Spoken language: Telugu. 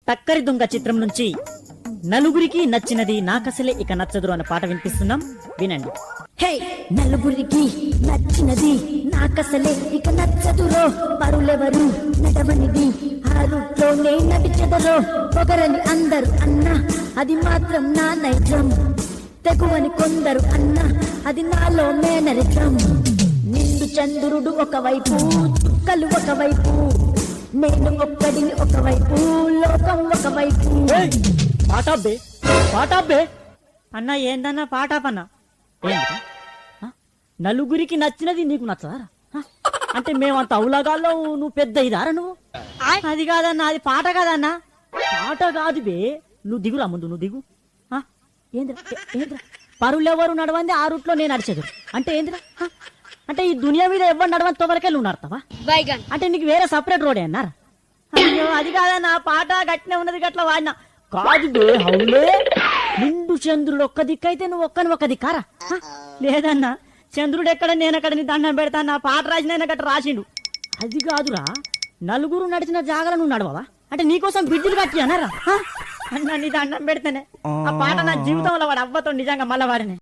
టక్కరి దొంగ చిత్రం నుంచి నలుగురికి నచ్చినది నాకసలే ఇక నచ్చదురు అన్న పాట వినిపిస్తున్నాం, వినండి. హే నలుగురికి నచ్చినది నాకసలే ఇక నచ్చదురో, పరులెవరు నడవనిది ఆ రూట్లోనే నడిచెదరో, పొగరని అందరు అన్నా అది మాత్రం నా నైజం, తెగువని కొందరు అన్నా అది నాలో మేనరిజం. నిండు చంద్రుడు ఒకవైపు, చుక్కలు ఒకవైపు, నేను ఒక్కడిని ఒకవైపు, లోకం ఒకవైపు. పాటాబే అన్న, ఏందన్నా పాటాపన్నా? ఏంది నలుగురికి నచ్చినది నీకు నచ్చదారా? అంటే మేమంత అవులాగాల్లో నువ్వు పెద్ద ఇదారా నువ్వు? అది కాదన్నా, అది పాట కాదన్నా, పాట కాదు బే. నువ్వు దిగురా ముందు, నువ్వు దిగు. ఏంద్రా పరులెవరు నడవంది ఆ రూట్లో నేను నడిచేదు అంటే ఏంద్రా? అంటే ఈ దునియా మీద ఎవరు నడవని తొవరకే నువ్వు నడతావా? అంటే నీకు వేరే సపరేట్ రోడే అన్నారా? అయ్యో అది కాదన్నా, పాట గట్టినే ఉన్నది, గట్ల వాడినా కాదు బే. హౌలే నిండు చంద్రుడు ఒక్క దిక్కైతే నువ్వు ఒక్క దిక్కారా? లేదన్నా, చంద్రుడు ఎక్కడ నేనెక్కడ నీ దండం పెడతా, నా పాట రాసిన గట్ట రాసిండు. అది కాదురా, నలుగురు నడిచిన జాగల నువ్వు నడవవా? అంటే నీకోసం బిడ్డలు కట్టి అన్నారా? అన్నా నీ దండం పెడితేనే ఆ పాట నా జీవితంలో వాడు అవ్వతో నిజంగా మళ్ళా వాడినే.